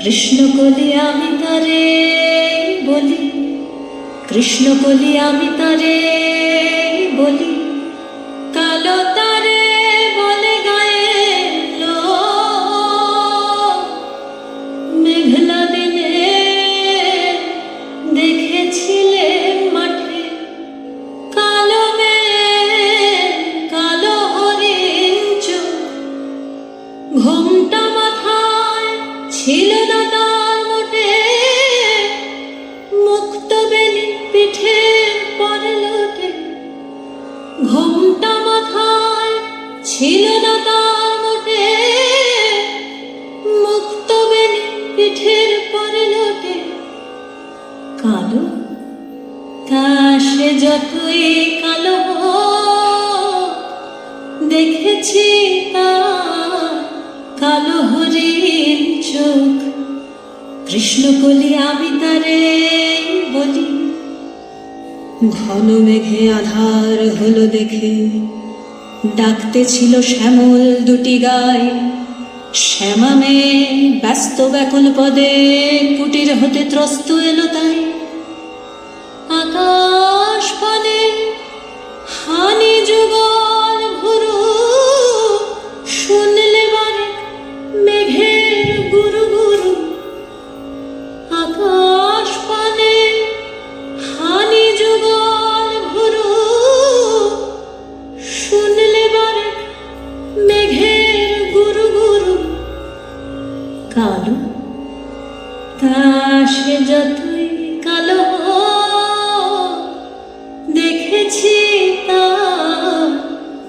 কৃষ্ণকলি আমি তারে বলি, কৃষ্ণকলি আমি তারে বলি, কালো তারে বলে গায়ে লো, মেঘলা দিনে দেখেছিলে মাঠে কালো মেঘ, কালো হরিণ চোখ, ঘোমটা মাথায় ছিল না তার মোটে, মুক্ত বেনি পিঠে পরে লোটে, ঘোমটা মাথায় ছিল না তার মোটে, মুক্ত বেনি পিঠের পরে লোটে, কালো তা সে যতই কালো হোক, দেখেছি তার কালো হরিণ চোখ। কৃষ্ণকলি আমি তারে বলি, ঘন মেঘে আধার হলো দেখে ডাকতে ছিল শ্যামল দুটি গায়ে, শ্যামা মেয়ে ব্যস্ত ব্যাকুল পদে কুটির হতে ত্রস্ত এলো তাই, আকাশ পানে হানি যুগল ভুরু, শুনলে বারে মেঘের গুরু গুরু, আকাশ পানে হানি যুগল ভুরু, শুনলে বারে মেঘের গুরু গুরু, কালো তা সে যতই কালো হোক, দেখেছি তার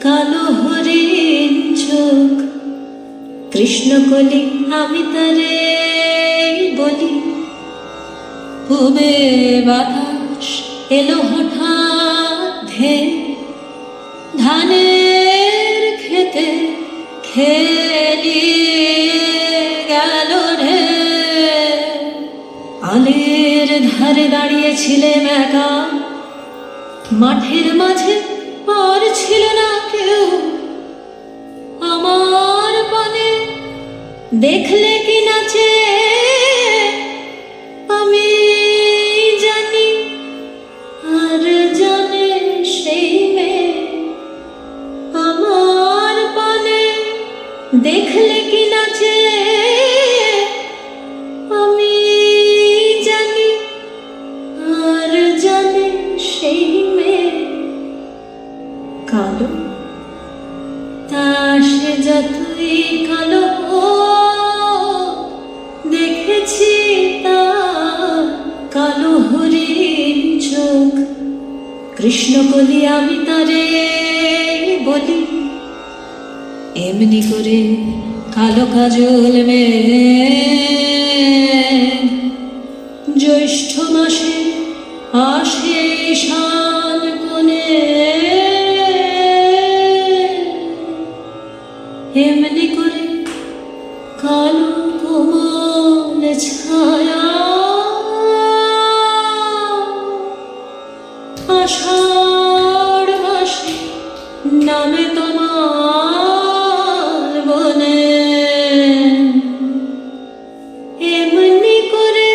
কালো হরিণ চোখ। কৃষ্ণকলি আমি তারে বলি, পূবে বাতাস এলো হঠাৎ ধে, ধানের খেতে খেলিয়ে গেল রে, আলের ধারে দাঁড়িয়েছিলেম একা, মাঠের মাঝে আর ছিল না কেউ, আমার পানে দেখলে কি নাচে আমি জানি, আর জানে সেই মেয়ে, আমার পানে দেখলে কি নাচে আমি জানি, আর জানে সেই মেয়ে, কালো তা সে যতই কালো হোক, দেখেছি তার কালো হরিণ চোখ। কৃষ্ণকলি আমি তারে বলি, এমনি করে কালো কাজল মেঘ জ্যৈষ্ঠ মাসে আসে ঈশান কোণে, এমনি করে কালো কোমল ছায়া আষাঢ় মাসে নামে তোমার বনে, এমনি করে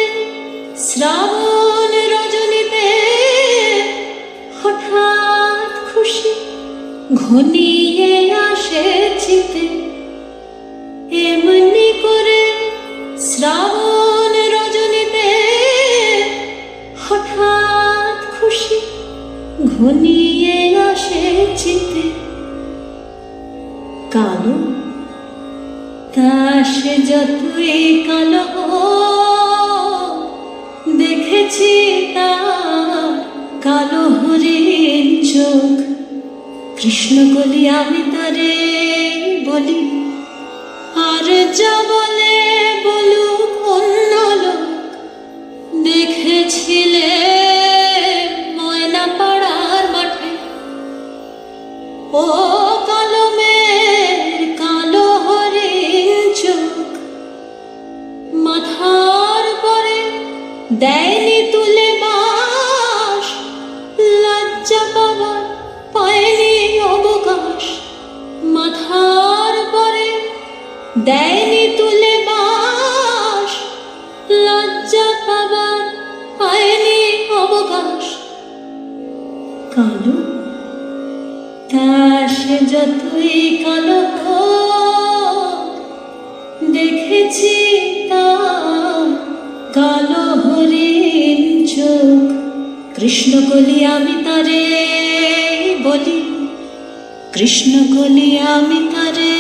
শ্রাবণ রজনীতে হঠাৎ খুশি ঘনিয়ে আসে চিতে, এমনি করে শ্রাবণ রজনীতে হঠাৎ খুশি ঘনিয়ে আসে চিতে, কালো তা সে যতই কালো হোক, দেখেছি তার কালো হরিণ চোখ। কৃষ্ণকলি আমি তারে বলি, আর যা বলে বলুক অন্য লোক, দেখেছিলে ময়না পাড়ার মাঠে ও কালো মেঘ, কালো হরিণ চোখ, মাথার পরে দেয়নি তুলে বাঁশ, লজ্জা পাবার পায়নি অবকাশ, মাথার পরে দেয়নি তুলে বাঁশ, কালো, তা সে যতই কালো হোক, দেখেছি তার কালো হরিণ চোখ। কৃষ্ণকলি আমি তারে বলি, কৃষ্ণকলি আমি তারে